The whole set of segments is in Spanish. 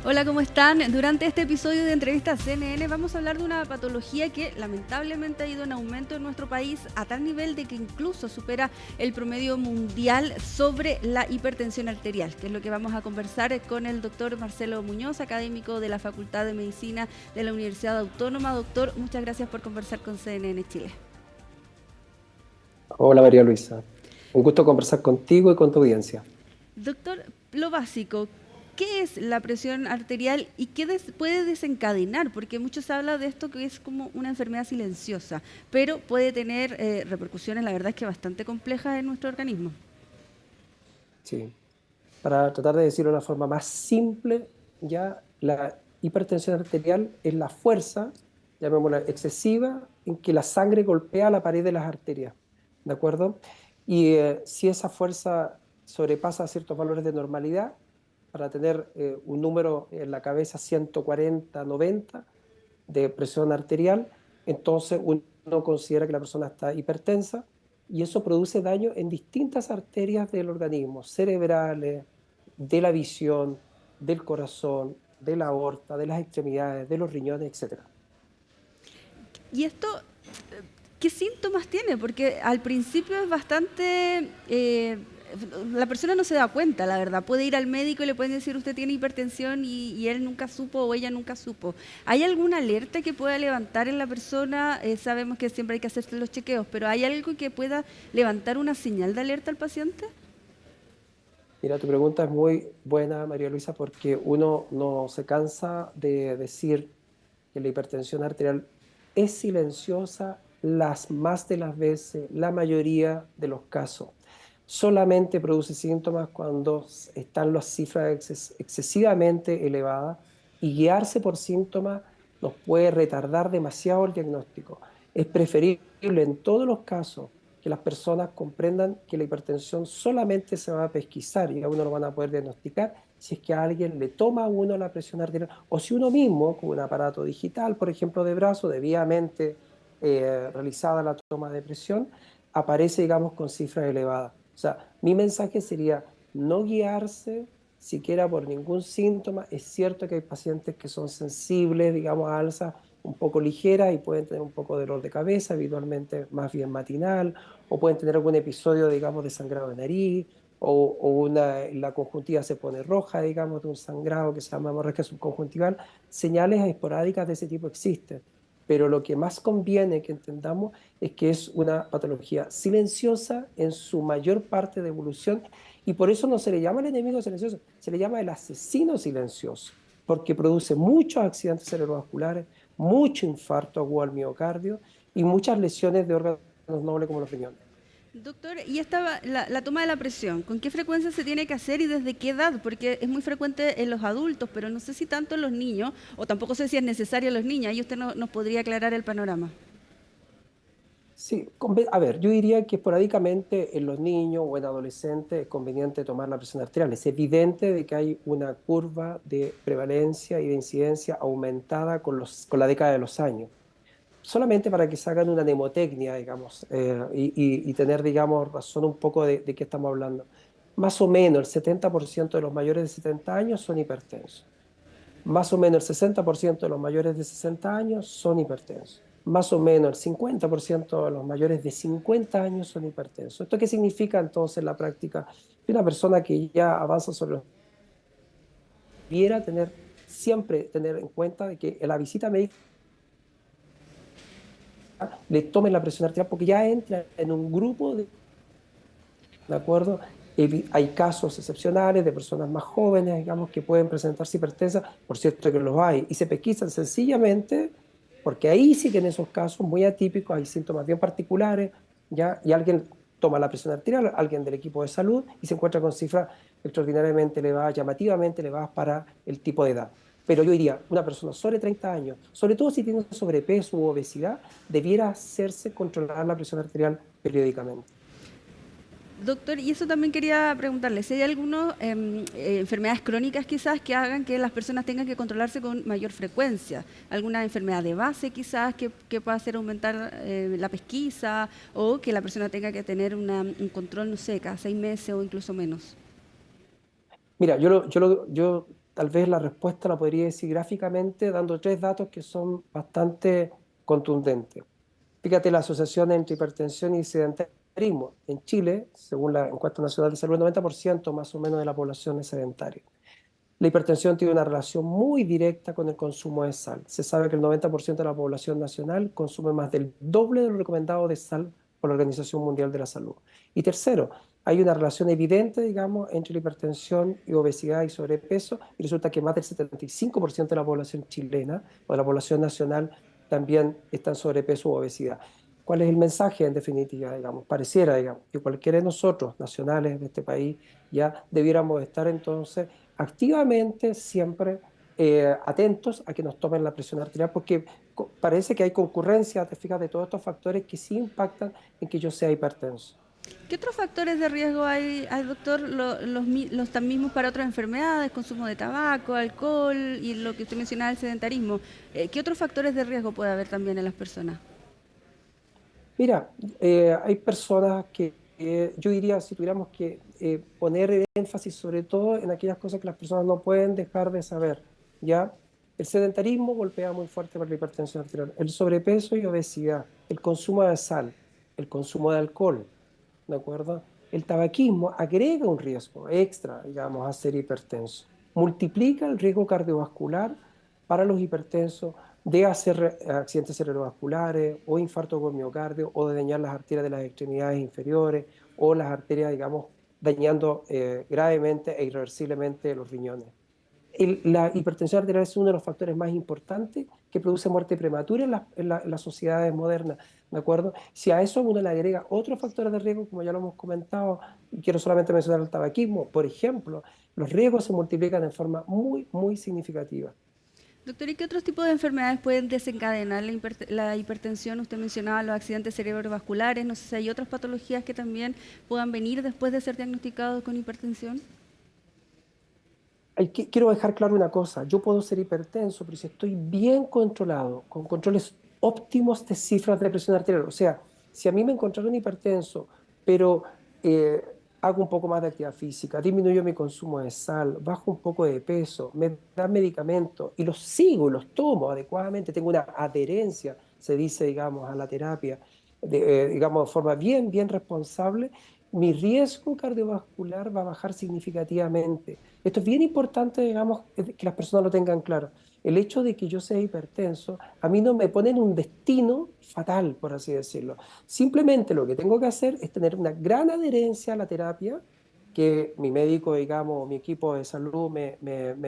Hola, ¿cómo están? Durante este episodio de Entrevista CNN vamos a hablar de una patología que lamentablemente ha ido en aumento en nuestro país a tal nivel de que incluso supera el promedio mundial sobre la hipertensión arterial, que es lo que vamos a conversar con el doctor Marcelo Muñoz, académico de la Facultad de Medicina de la Universidad Autónoma. Doctor, muchas gracias por conversar con CNN Chile. Hola María Luisa, un gusto conversar contigo y con tu audiencia. Doctor, lo básico, ¿qué es la presión arterial y qué puede desencadenar? Porque muchos hablan de esto que es como una enfermedad silenciosa, pero puede tener repercusiones, la verdad es que bastante complejas en nuestro organismo. Sí. Para tratar de decirlo de una forma más simple, ya la hipertensión arterial es la fuerza, llamémosla excesiva, en que la sangre golpea la pared de las arterias, ¿de acuerdo? Y si esa fuerza sobrepasa ciertos valores de normalidad, para tener un número en la cabeza 140, 90 de presión arterial, entonces uno considera que la persona está hipertensa y eso produce daño en distintas arterias del organismo, cerebrales, de la visión, del corazón, de la aorta, de las extremidades, de los riñones, etcétera. Y esto, ¿qué síntomas tiene? Porque al principio es bastante... la persona no se da cuenta, la verdad. Puede ir al médico y le pueden decir usted tiene hipertensión y él nunca supo o ella nunca supo. ¿Hay alguna alerta que pueda levantar en la persona? Sabemos que siempre hay que hacerse los chequeos, pero ¿hay algo que pueda levantar una señal de alerta al paciente? Mira, tu pregunta es muy buena, María Luisa, porque uno no se cansa de decir que la hipertensión arterial es silenciosa las más de las veces, la mayoría de los casos. Solamente produce síntomas cuando están las cifras excesivamente elevadas y guiarse por síntomas nos puede retardar demasiado el diagnóstico. Es preferible en todos los casos que las personas comprendan que la hipertensión solamente se va a pesquisar y a uno lo van a poder diagnosticar si es que a alguien le toma a uno la presión arterial o si uno mismo, con un aparato digital, por ejemplo, de brazo, debidamente realizada la toma de presión, aparece, digamos, con cifras elevadas. O sea, mi mensaje sería no guiarse siquiera por ningún síntoma. Es cierto que hay pacientes que son sensibles, digamos, a alzas un poco ligeras y pueden tener un poco de dolor de cabeza, habitualmente más bien matinal, o pueden tener algún episodio, digamos, de sangrado de nariz, la conjuntiva se pone roja, digamos, de un sangrado que se llama hemorragia subconjuntival. Señales esporádicas de ese tipo existen, pero lo que más conviene que entendamos es que es una patología silenciosa en su mayor parte de evolución y por eso no se le llama el enemigo silencioso, se le llama el asesino silencioso, porque produce muchos accidentes cerebrovasculares, mucho infarto agudo al miocardio y muchas lesiones de órganos nobles como los riñones. Doctor, ¿y la toma de la presión? ¿Con qué frecuencia se tiene que hacer y desde qué edad? Porque es muy frecuente en los adultos, pero no sé si tanto en los niños, o tampoco sé si es necesario en los niños. Ahí usted nos podría aclarar el panorama. Sí, a ver, yo diría que esporádicamente en los niños o en adolescentes es conveniente tomar la presión arterial. Es evidente de que hay una curva de prevalencia y de incidencia aumentada con la década de los años. Solamente para que se hagan una mnemotecnia, digamos, y tener, digamos, razón un poco de qué estamos hablando. Más o menos el 70% de los mayores de 70 años son hipertensos. Más o menos el 60% de los mayores de 60 años son hipertensos. Más o menos el 50% de los mayores de 50 años son hipertensos. ¿Esto qué significa entonces en la práctica? Que una persona que ya avanza sobre los debiera tener siempre tener en cuenta de que en la visita médica le tomen la presión arterial porque ya entra en un grupo ¿de acuerdo? Hay casos excepcionales de personas más jóvenes, digamos, que pueden presentarse hipertensas, por cierto que los hay, y se pesquisan sencillamente porque ahí sí que en esos casos muy atípicos hay síntomas bien particulares, ¿ya? Y alguien toma la presión arterial, alguien del equipo de salud, y se encuentra con cifras extraordinariamente elevadas, llamativamente elevadas para el tipo de edad. Pero yo diría, una persona sobre 30 años, sobre todo si tiene sobrepeso u obesidad, debiera hacerse controlar la presión arterial periódicamente. Doctor, y eso también quería preguntarle, si hay algunas enfermedades crónicas quizás que hagan que las personas tengan que controlarse con mayor frecuencia, alguna enfermedad de base quizás que pueda hacer aumentar la pesquisa o que la persona tenga que tener un control, no sé, cada 6 meses o incluso menos. Mira, yo tal vez la respuesta la podría decir gráficamente dando tres datos que son bastante contundentes. Fíjate, la asociación entre hipertensión y sedentarismo. En Chile, según la encuesta nacional de salud, el 90% más o menos de la población es sedentaria. La hipertensión tiene una relación muy directa con el consumo de sal. Se sabe que el 90% de la población nacional consume más del doble de lo recomendado de sal por la Organización Mundial de la Salud. Y tercero, hay una relación evidente, digamos, entre la hipertensión y obesidad y sobrepeso, y resulta que más del 75% de la población chilena o de la población nacional también está en sobrepeso u obesidad. ¿Cuál es el mensaje en definitiva? Digamos, pareciera, digamos, que cualquiera de nosotros, nacionales de este país, ya debiéramos estar entonces activamente siempre atentos a que nos tomen la presión arterial, porque parece que hay concurrencia, te fijas, de todos estos factores que sí impactan en que yo sea hipertenso. ¿Qué otros factores de riesgo hay, doctor? Los tan mismos para otras enfermedades, consumo de tabaco, alcohol y lo que usted mencionaba, el sedentarismo. ¿Qué otros factores de riesgo puede haber también en las personas? Mira, hay personas que yo diría, si tuviéramos que poner el énfasis sobre todo en aquellas cosas que las personas no pueden dejar de saber, ¿ya? El sedentarismo golpea muy fuerte por la hipertensión arterial, el sobrepeso y obesidad, el consumo de sal, el consumo de alcohol, ¿de acuerdo? El tabaquismo agrega un riesgo extra, digamos, a ser hipertenso. Multiplica el riesgo cardiovascular para los hipertensos de hacer accidentes cerebrovasculares o infarto con miocardio o de dañar las arterias de las extremidades inferiores o las arterias, digamos, dañando gravemente e irreversiblemente los riñones. La hipertensión arterial es uno de los factores más importantes que produce muerte prematura en las sociedades modernas, ¿de acuerdo? Si a eso uno le agrega otros factores de riesgo, como ya lo hemos comentado, y quiero solamente mencionar el tabaquismo, por ejemplo, los riesgos se multiplican en forma muy, muy significativa. Doctor, ¿y qué otros tipos de enfermedades pueden desencadenar la hipertensión? Usted mencionaba los accidentes cerebrovasculares, no sé si hay otras patologías que también puedan venir después de ser diagnosticados con hipertensión. Quiero dejar claro una cosa, yo puedo ser hipertenso, pero si estoy bien controlado, con controles óptimos de cifras de presión arterial, o sea, si a mí me encontraron hipertenso, pero eh, hago un poco más de actividad física, disminuyo mi consumo de sal, bajo un poco de peso, me dan medicamentos y los sigo, los tomo adecuadamente, tengo una adherencia, se dice, digamos, a la terapia, digamos, de forma bien, bien responsable, mi riesgo cardiovascular va a bajar significativamente. Esto es bien importante, digamos, que las personas lo tengan claro. El hecho de que yo sea hipertenso, a mí no me pone en un destino fatal, por así decirlo. Simplemente lo que tengo que hacer es tener una gran adherencia a la terapia, que mi médico, digamos, mi equipo de salud me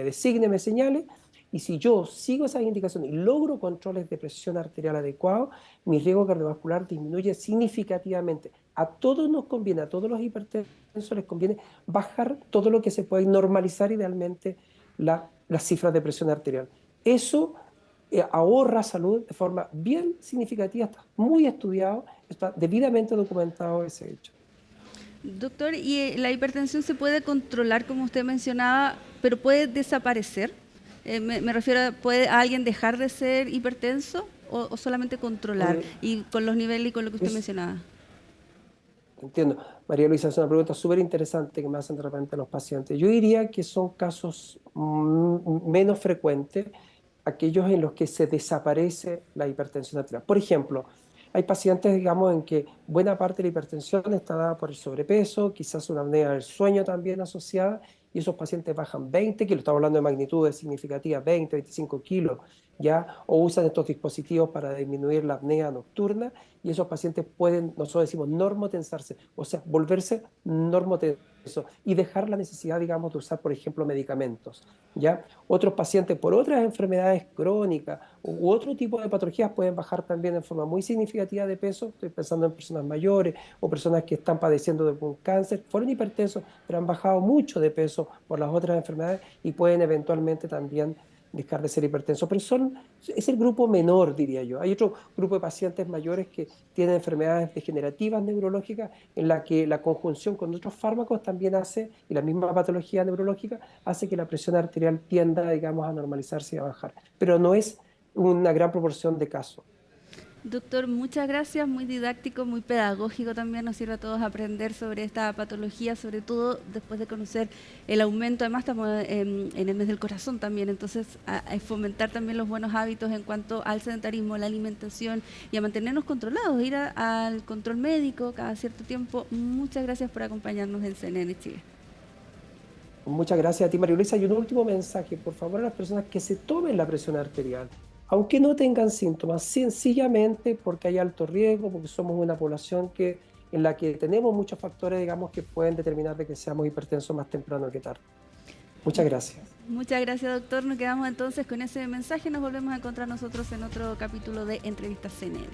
designe, me señale, y si yo sigo esas indicaciones y logro controles de presión arterial adecuados, mi riesgo cardiovascular disminuye significativamente. A todos nos conviene, a todos los hipertensos les conviene bajar todo lo que se puede, normalizar idealmente las cifras de presión arterial. Eso ahorra salud de forma bien significativa, está muy estudiado, está debidamente documentado ese hecho. Doctor, ¿y la hipertensión se puede controlar, como usted mencionaba, pero puede desaparecer? Me refiero a, ¿puede alguien dejar de ser hipertenso o solamente controlar? Eh, Y con los niveles y con lo que usted es, mencionaba. Entiendo. María Luisa, es una pregunta súper interesante que me hacen de repente los pacientes. Yo diría que son casos menos frecuentes aquellos en los que se desaparece la hipertensión arterial. Por ejemplo, hay pacientes, digamos, en que buena parte de la hipertensión está dada por el sobrepeso, quizás una apnea del sueño también asociada, y esos pacientes bajan 20 kilos, estamos hablando de magnitudes significativas, 20, 25 kilos, ¿ya? O usan estos dispositivos para disminuir la apnea nocturna, y esos pacientes pueden, nosotros decimos, normotensarse, o sea, volverse normotensos y dejar la necesidad, digamos, de usar, por ejemplo, medicamentos, ¿ya? Otros pacientes por otras enfermedades crónicas u otro tipo de patologías pueden bajar también en forma muy significativa de peso. Estoy pensando en personas mayores o personas que están padeciendo de algún cáncer, fueron hipertensos, pero han bajado mucho de peso por las otras enfermedades y pueden eventualmente también dejar de ser hipertensos. Pero es el grupo menor, diría yo. Hay otro grupo de pacientes mayores que tienen enfermedades degenerativas neurológicas en la que la conjunción con otros fármacos también hace, y la misma patología neurológica, hace que la presión arterial tienda, digamos, a normalizarse y a bajar. Pero no es una gran proporción de casos. Doctor, muchas gracias, muy didáctico, muy pedagógico también, nos sirve a todos aprender sobre esta patología, sobre todo después de conocer el aumento, además estamos en el mes del corazón también, entonces a fomentar también los buenos hábitos en cuanto al sedentarismo, la alimentación y a mantenernos controlados, ir al control médico cada cierto tiempo. Muchas gracias por acompañarnos en CNN Chile. Muchas gracias a ti, María Luisa. Y un último mensaje, por favor, a las personas que se tomen la presión arterial, aunque no tengan síntomas, sencillamente porque hay alto riesgo, porque somos una población en la que tenemos muchos factores, digamos, que pueden determinar de que seamos hipertensos más temprano que tarde. Muchas gracias. Muchas gracias, doctor. Nos quedamos entonces con ese mensaje. Nos volvemos a encontrar nosotros en otro capítulo de Entrevistas CNN.